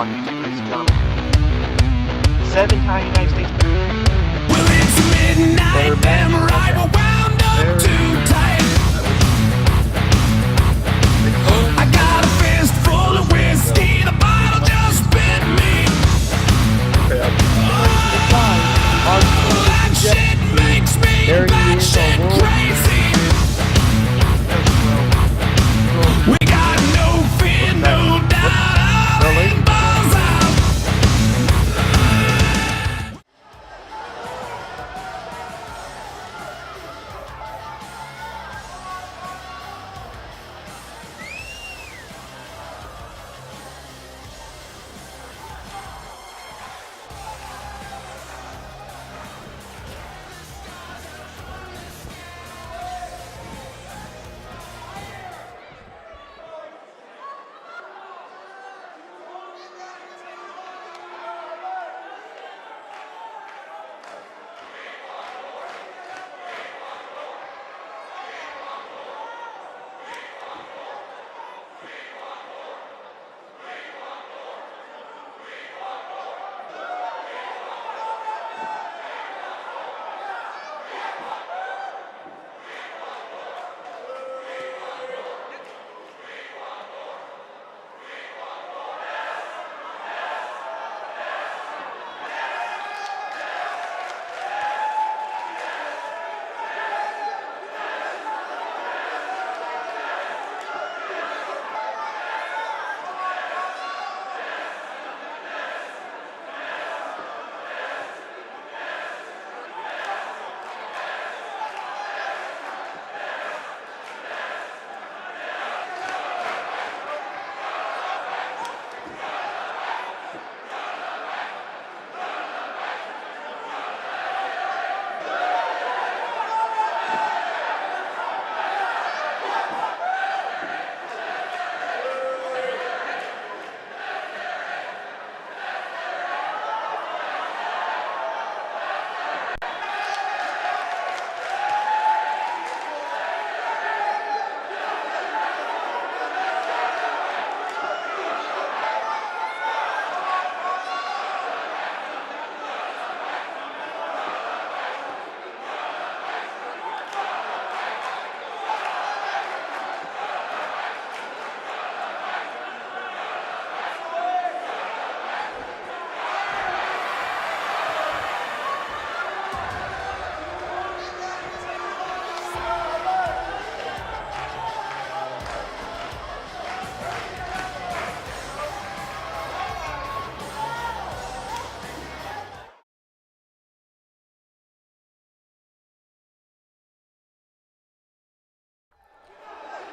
rock music, ladies and gentlemen. 7-time United States. Well, it's midnight, damn right, we're wound up too tight. I got a fist full of whiskey, the bottle just bit me. Oh, that shit makes me batshit crazy. We got no fear, no doubt, our rainbows out.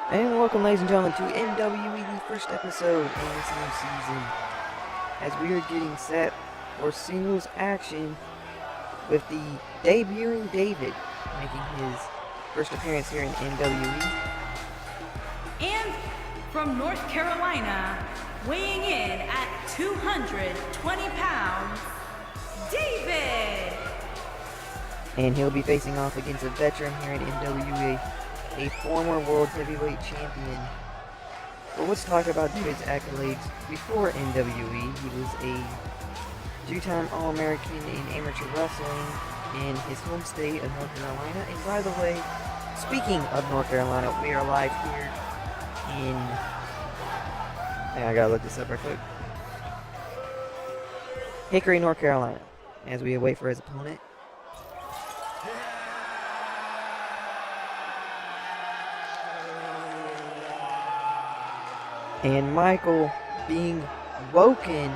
And welcome, ladies and gentlemen, to MWE, the first episode of this new season, as we are getting set for singles action with the debuting David making his first appearance here in MWE. And from North Carolina, weighing in at 220 pounds, David! And he'll be facing off against a veteran here in MWE, a former world heavyweight champion. But let's talk about David's accolades before NWE. He was a two-time All-American in amateur wrestling in his home state of North Carolina. And by the way, speaking of North Carolina, we are live here in... I gotta look this up real quick. Hickory, North Carolina, as we wait for his opponent. And Michael being woken,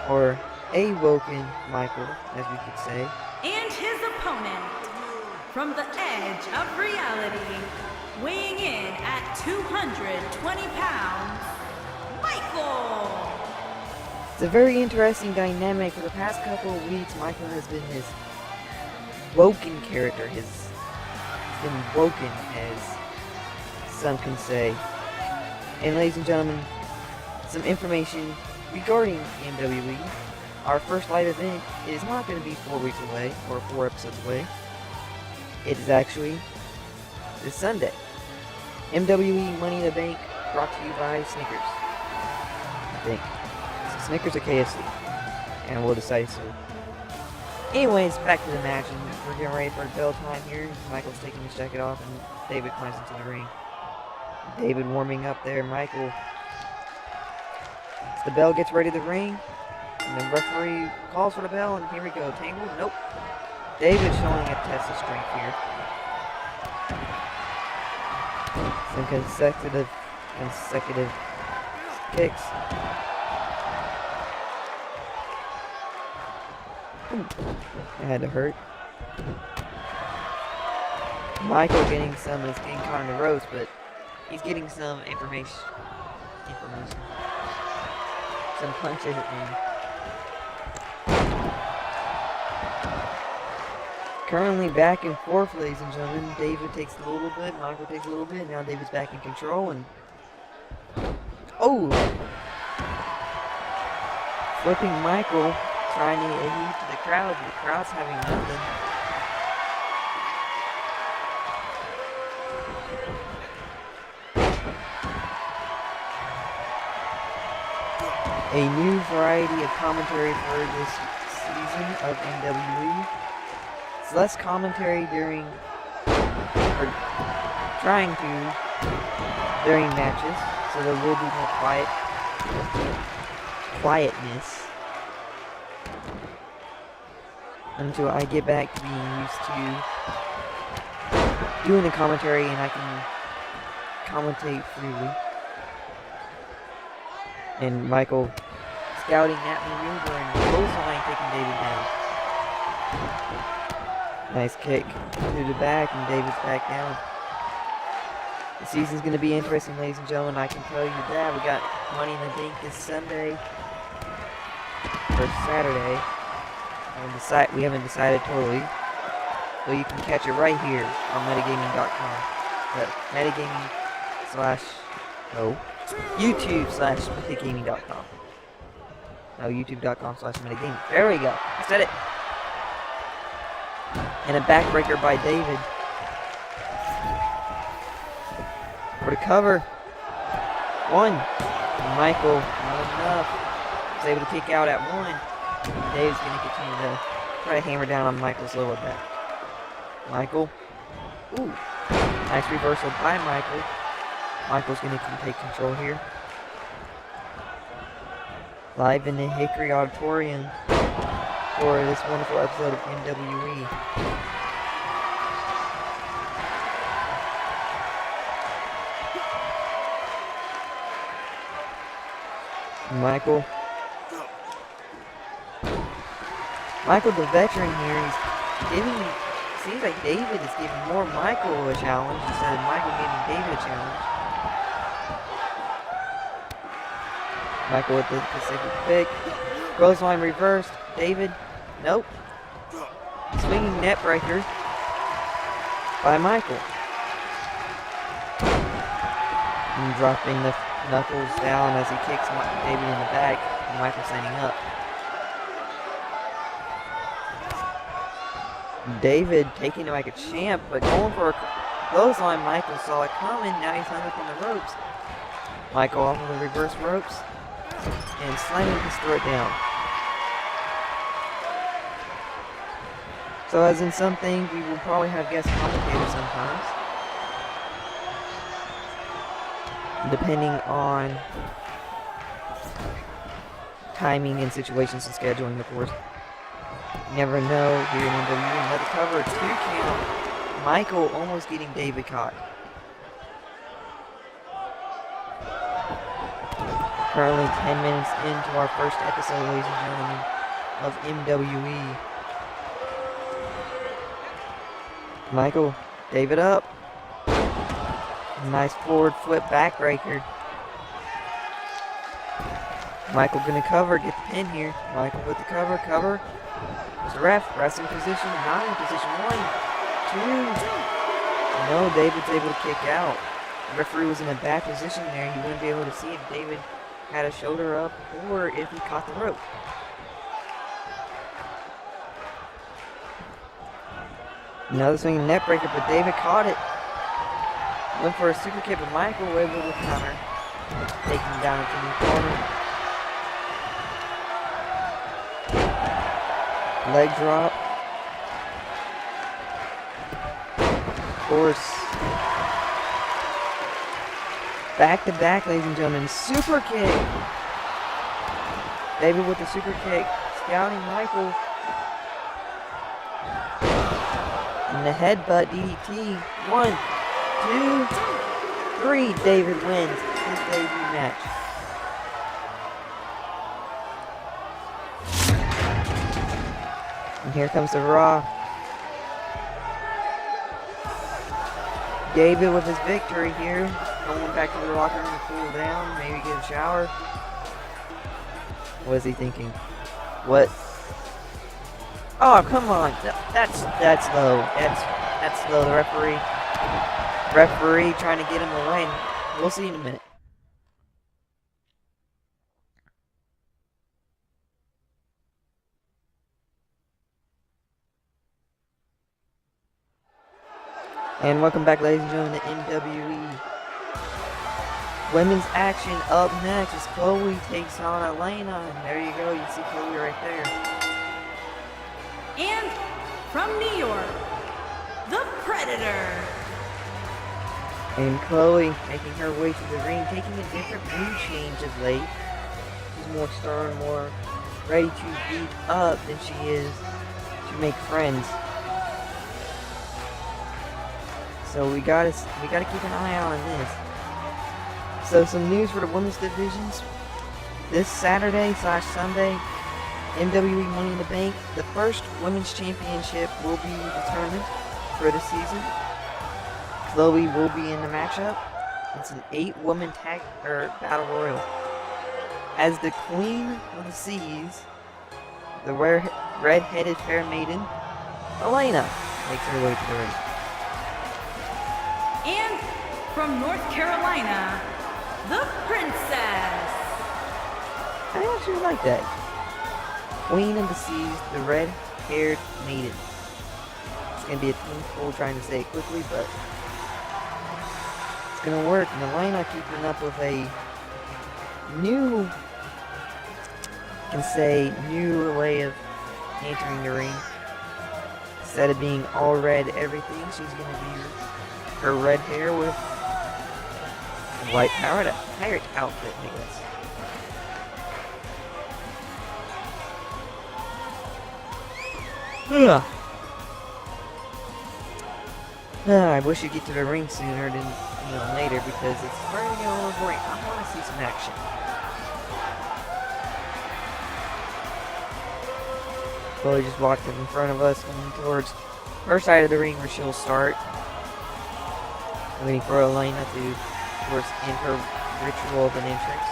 or awoken Michael, as we could say. And his opponent, from the edge of reality, weighing in at 220 pounds, Michael! It's a very interesting dynamic. For the past couple of weeks, Michael has been his woken character. He's been woken, as some can say. And ladies and gentlemen, some information regarding MWE. Our first live event is not going to be 4 weeks away, or 4 episodes away. It is actually this Sunday. MWE Money in the Bank, brought to you by Snickers. think? Snickers or KFC? And we'll decide soon. Anyways, back to the match, and we're getting ready for bell time here. Michael's taking his jacket off, and David climbs into the ring. David warming up there. Michael. As the bell gets ready to ring, and the referee calls for the bell, and here we go. Tangle? Nope. David showing a test of strength here. Some consecutive kicks. Ooh, that had to hurt. Michael getting some is getting caught in the ropes, but he's getting some information. Some punches and currently back and forth, ladies and gentlemen. David takes a little bit, Michael takes a little bit. Now David's back in control and flipping Michael, trying to heat to the crowd. The crowd's having nothing. A new variety of commentary for this season of MWE. It's less commentary during matches, so there will be more quietness until I get back to being used to doing the commentary and I can commentate freely. And Michael scouting that maneuver and clothesline taking David down. Nice kick through the back, and David's back down. The season's going to be interesting, ladies and gentlemen. I can tell you that. We got Money in the Bank this Sunday or Saturday. We haven't decided totally. So you can catch it right here on metagaming.com. YouTube/metagaming.com. No, youtube.com/metagaming. There we go. I said it. And a backbreaker by David. For the cover. One. Michael, not enough. Was able to kick out at one. Dave's going to continue to try to hammer down on Michael's lower back. Michael. Ooh. Nice reversal by Michael. Michael's going to take control here. Live in the Hickory Auditorium for this wonderful episode of MWE. Michael the veteran here, he's giving, seems like David is giving more Michael a challenge instead of Michael giving David a challenge. Michael with the Pacific pick. Clothesline reversed. David. Nope. Swinging net breaker by Michael. And dropping the knuckles down as he kicks David in the back. And Michael standing up. David taking it like a champ, but going for a clothesline. Michael saw it coming. Now he's hung up on the ropes. Michael off of the reverse ropes. And slamming his throat down. So as in some things, we will probably have guest commentators sometimes. Depending on timing and situations and scheduling, of course. You never know here in NWE. Another cover, 2 count. Michael almost getting David caught. Currently 10 minutes into our first episode, ladies and gentlemen, of MWE. Michael, David up. Nice forward flip backbreaker. Michael gonna cover, get the pin here. Michael with the cover. There's the ref, wrestling position, not in position. 1, 2. No, David's able to kick out. The referee was in a bad position there. He wouldn't be able to see if David had a shoulder up or if he caught the rope. Another swinging net breaker, but David caught it. Went for a super kick, but Michael able to counter. Taking him down into the corner. Leg drop. Of course. Back to back, ladies and gentlemen. Super kick. David with the super kick. Scouting Michael. And the headbutt DDT. 1, 2, 3. David wins his debut match. And here comes the Raw. David with his victory here. Going back to the locker room to cool down. Maybe get a shower. What is he thinking? What? Oh, come on. That's low. That's low. The referee trying to get him away. We'll see in a minute. And welcome back, ladies and gentlemen, to MWE. Women's action up next as Chloe takes on Elena. And there you go, you see Chloe right there. And from New York, the Predator. And Chloe making her way to the ring, taking a different mood change of late. She's more stern, more ready to beat up than she is to make friends. So we gotta keep an eye out on this. So some news for the women's divisions. This Saturday/Sunday, MWE Money in the Bank, the first women's championship will be determined for the season. Chloe will be in the matchup. It's an 8-woman tag battle royal. As the Queen of the Seas, the red-headed fair maiden, Elena, makes her way to the ring. And from North Carolina, the Princess. I actually like that. Queen of the Seas, the red-haired maiden. It's going to be a teamful trying to say it quickly, but it's going to work. And Elena keeping up with a new way of entering the ring. Instead of being all red everything, she's going to be her red hair with a white pirate outfit, I guess. I wish you'd get to the ring sooner than later because it's starting to get a little boring. I want to see some action. Chloe just walked up in front of us, going towards her side of the ring where she'll start. Waiting for Elena to, of course, end her ritual of an entrance.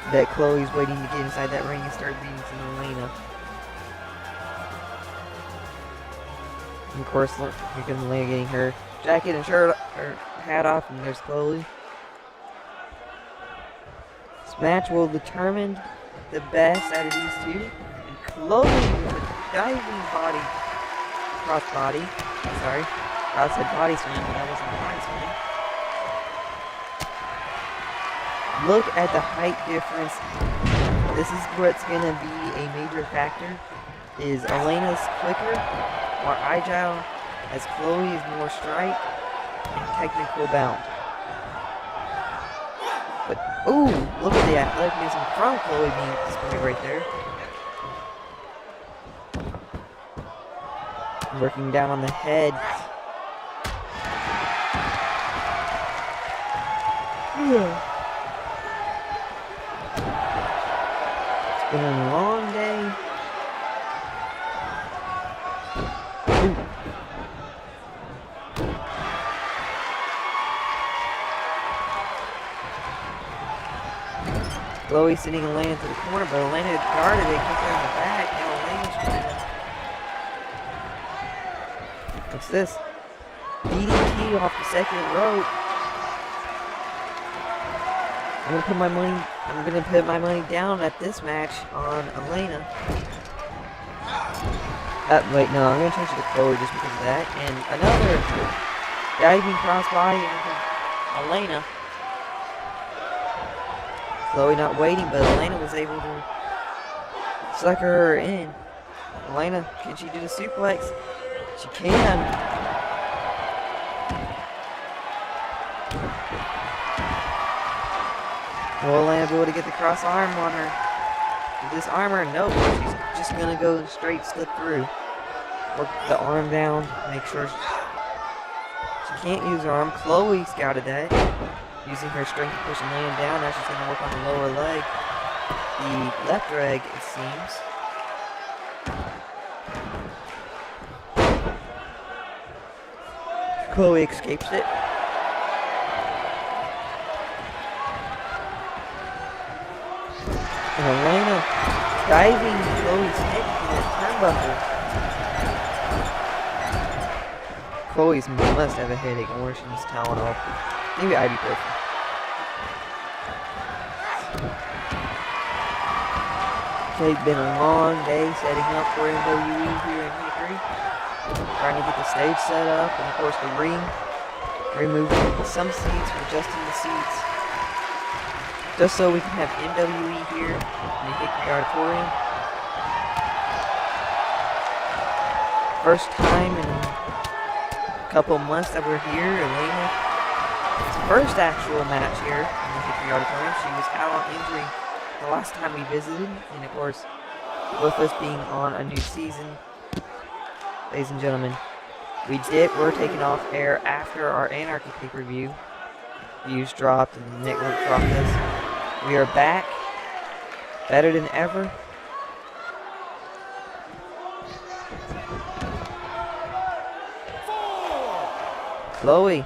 Bet Chloe's waiting to get inside that ring and start beating some Elena. And of course, look, here comes Elena getting her jacket and shirt, her hat off, and there's Chloe. This match will determine the best out of these two. Chloe with a diving crossbody. Sorry, I said body slam, but that wasn't a body slam. Look at the height difference. This is what's gonna be a major factor. Is Elena's quicker, more agile, as Chloe is more strike and technical bound. But ooh, look at the athleticism from Chloe being displayed right there. Working down on the head. It's been a long day. Chloe sending Elena to the corner, but Elena guarded it, kicked her in the back. Now Elena's trying to... What's this? DDT off the second rope. I'm gonna put my money down at this match on Elena. Wait, no, I'm gonna change it to Chloe just because of that. And another diving crossbody on Elena. Chloe not waiting, but Elena was able to sucker her in. Elena, can she do the suplex? She can. Will Elena be able to get the cross arm on her? Disarm her? No, she's just gonna go straight slip through. Work the arm down, make sure she can't use her arm. Chloe scouted that. Using her strength to push Elena down. Now she's gonna work on the lower leg. The left leg, it seems. Chloe escapes it. And Elena diving Chloe's head into that turnbuckle. Chloe must have a headache, or she needs Tylenol. Maybe ibuprofen. It's been a long day setting up for MWE here in Hickory. Trying to get the stage set up, and of course the ring. Removing some seats, adjusting the seats. Just so we can have MWE here in the Hickory Auditorium. First time in a couple months that we're here. Elena's first actual match here in the Hickory Auditorium. She was out on injury the last time we visited, and of course, with us being on a new season, ladies and gentlemen, we're taking off air after our Anarchy pay-per-view. Views dropped and the network dropped us. We are back, better than ever. Chloe,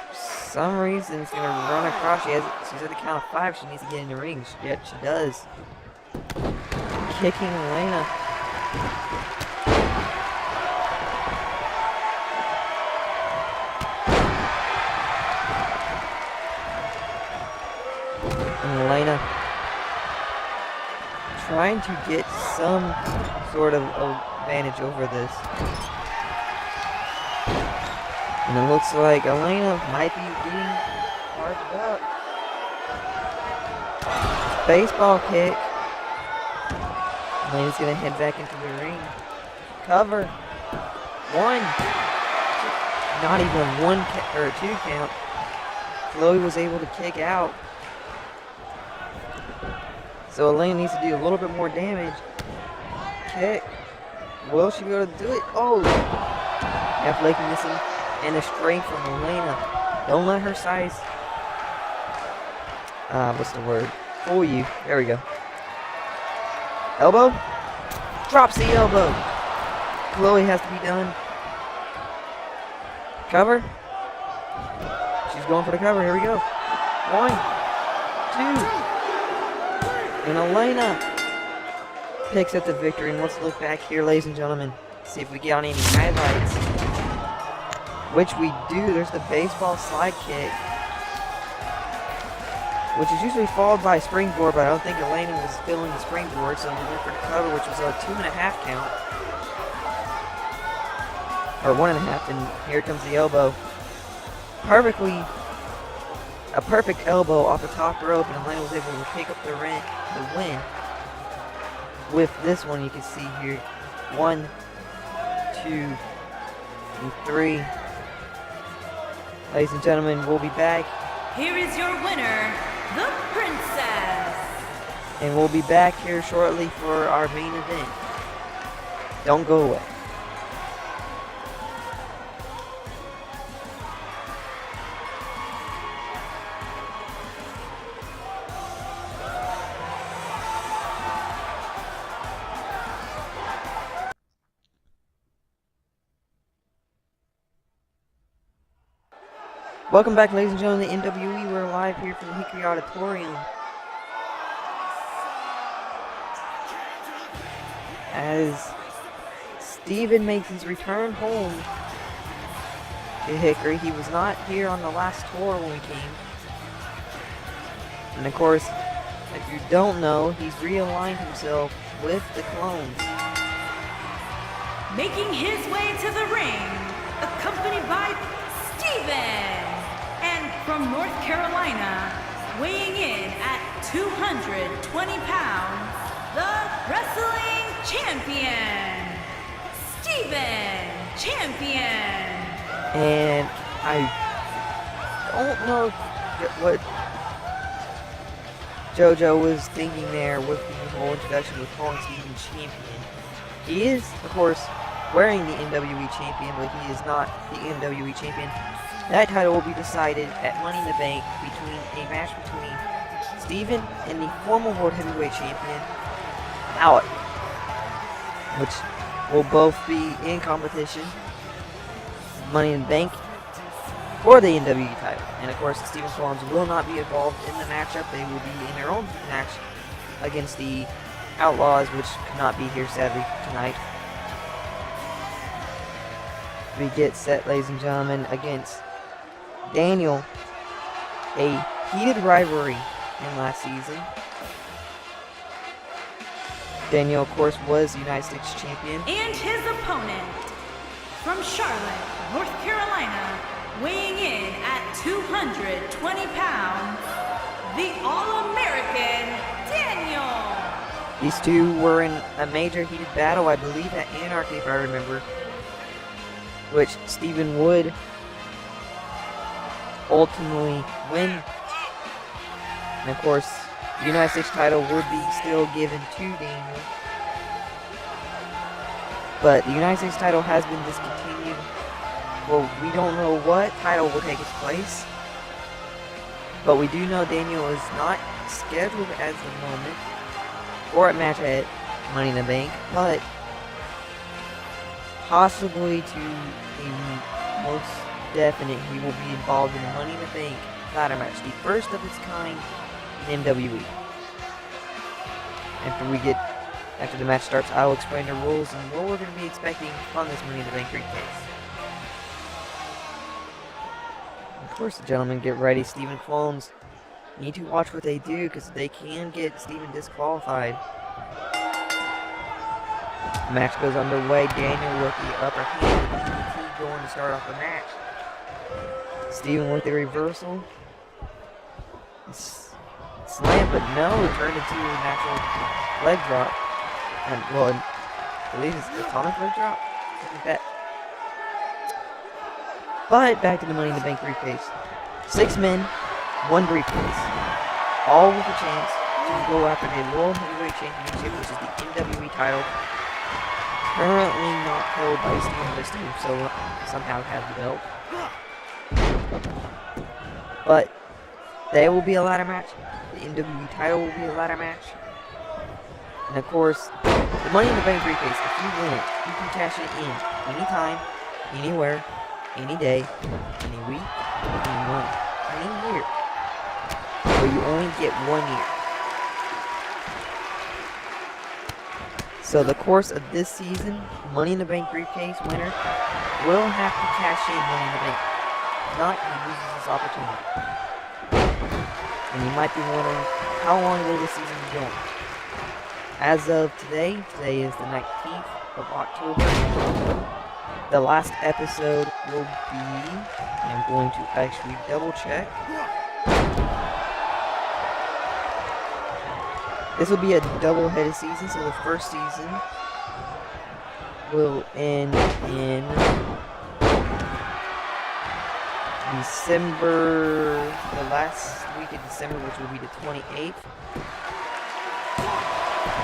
for some reason, is gonna run across. She's at the count of 5. She needs to get in the ring. Yet she does. Kicking Elena. And Elena trying to get some sort of advantage over this. And it looks like Elena might be getting charged up. Baseball kick. Elena's gonna head back into the ring. Cover. 1. Not even 1 or a 2 count. Chloe was able to kick out. So Elena needs to do a little bit more damage. Kick. Will she be able to do it? Oh! Half leg missing. And a straight from Elena. Don't let her size. What's the word? Fool you. There we go. Elbow. Drops the elbow. Chloe has to be done. Cover. She's going for the cover. Here we go. 1, 2. And Elena picks up the victory. And let's look back here, ladies and gentlemen. See if we get on any highlights. Which we do. There's the baseball slide kick. Which is usually followed by a springboard, but I don't think Elena was feeling the springboard, so we went for the cover, which was a 2.5 count. Or 1.5, and here comes the elbow. A perfect elbow off the top rope, and Elena was able to pick up the win. With this one, you can see here, 1, 2, and 3. Ladies and gentlemen, we'll be back. Here is your winner, the Princess. And we'll be back here shortly for our main event. Don't go away. Welcome back, ladies and gentlemen, to MWE. We're live here from the Hickory Auditorium. As Steven makes his return home to Hickory. He was not here on the last tour when we came. And of course, if you don't know, he's realigned himself with the clones. Making his way to the ring, accompanied by Steven. And from North Carolina, weighing in at 220 pounds, the wrestling champion, Steven Champion. And I don't know what JoJo was thinking there with the whole introduction with calling Steven Champion. He is, of course, wearing the MWE Champion, but he is not the MWE Champion. That title will be decided at Money in the Bank between a match between Steven and the former World Heavyweight Champion, Alec, which will both be in competition. Money in the Bank for the NWE title. And of course, Steven Collins will not be involved in the matchup. They will be in their own match against the Outlaws, which could not be here sadly tonight. We get set, ladies and gentlemen, against Daniel. A heated rivalry in last season. Daniel, of course, was the United States champion. And his opponent, from Charlotte, North Carolina, weighing in at 220 pounds, the All-American Daniel. These two were in a major heated battle, I believe, at Anarchy, if I remember, which Steven would ultimately win. And of course, the United States title would be still given to Daniel. But the United States title has been discontinued. Well, we don't know what title will take its place. But we do know Daniel is not scheduled at the moment for a match at Money in the Bank, but possibly to a most definite he will be involved in the Money in the Bank ladder match, the first of its kind in MWE. After the match starts, I will explain the rules and what we're going to be expecting from this Money in the Bank briefcase. Of course, the gentlemen, get ready. Steven clones need to watch what they do because they can get Steven disqualified. The match goes underway. Daniel with the upper hand, the DDT going to start off the match. Steven with the reversal. Slam, but no, it turned into a natural leg drop. And, well, I believe it's the atomic leg drop. Something like that. But back to the Money in the Bank briefcase. 6 men, 1 briefcase. All with a chance to go after the World Heavyweight Championship, which is the MWE title. Currently not held by Steven this team, so somehow has the belt. But there will be a ladder match. The MWE title will be a ladder match. And of course, the Money in the Bank briefcase, if you win it, you can cash it in anytime, anywhere, any day, any week, any month, any year. But you only get 1 year. So the course of this season, Money in the Bank briefcase winner will have to cash in Money in the Bank. If not, he loses this opportunity. And you might be wondering, how long will this season be going? As of today is the 19th of October. The last episode will be, I'm going to actually double check. This will be a double-headed season, so the first season will end in December, the last week of December, which will be the 28th.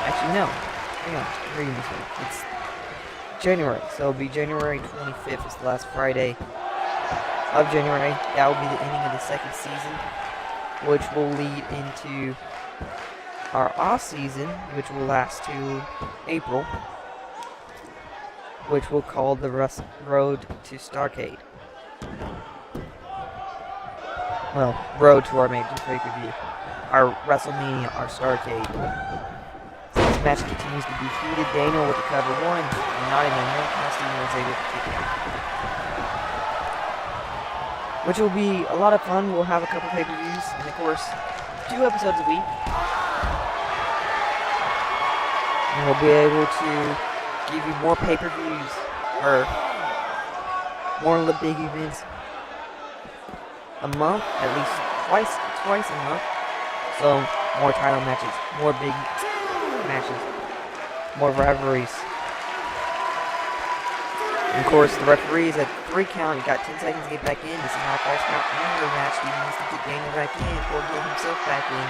Actually, no. Hang on, I'm reading this one. It's January, so it'll be January 25th. It's the last Friday of January. That will be the ending of the second season, which will lead into our off season, which will last to April, which we'll call the Road to Starcade. Well, Road to our major pay-per-view. Our WrestleMania, our Starcade. So this match continues to be heated. Daniel with the cover 1, and not even one Steven was able to kick it. Which will be a lot of fun. We'll have a couple pay-per-views, and of course, 2 episodes a week. And we'll be able to give you more pay-per-views, or more big events a month, at least twice a month. So, more title matches, more big matches, more rivalries. And of course, the referees at 3 count, you got 10 seconds to get back in. This is not a false count anywhere match. Steven needs to get Daniel back in or get himself back in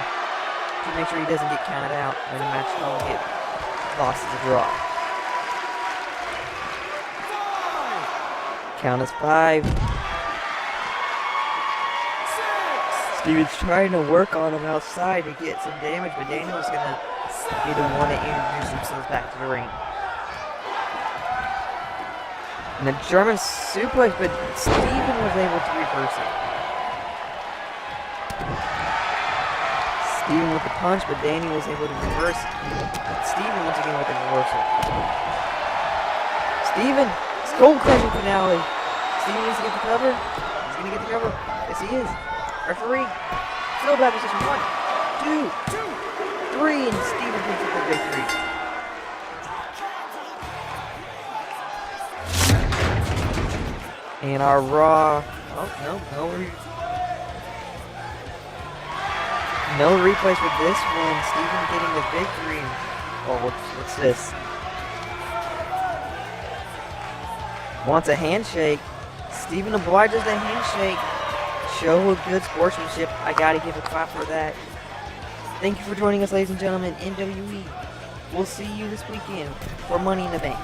to make sure he doesn't get counted out and the match don't get lost as a draw. Count is 5. Steven's trying to work on him outside to get some damage, but Daniel's gonna be the one to introduce himself back to the ring. And the German suplex, but Steven was able to reverse it. Steven with the punch, but Danny was able to reverse Steven once again with the reversal. Steven, skull crushing finale. Steven needs to get the cover. He's gonna get the cover. Yes, he is. Referee, still back position. 1, 2, 3, and Steven picks up the victory. And our Raw, no replays for this one. Steven getting the victory. Oh, what's this? Wants a handshake. Steven obliges the handshake. Show of good sportsmanship. I gotta give a clap for that. Thank you for joining us, ladies and gentlemen, NWE. We'll see you this weekend for Money in the Bank.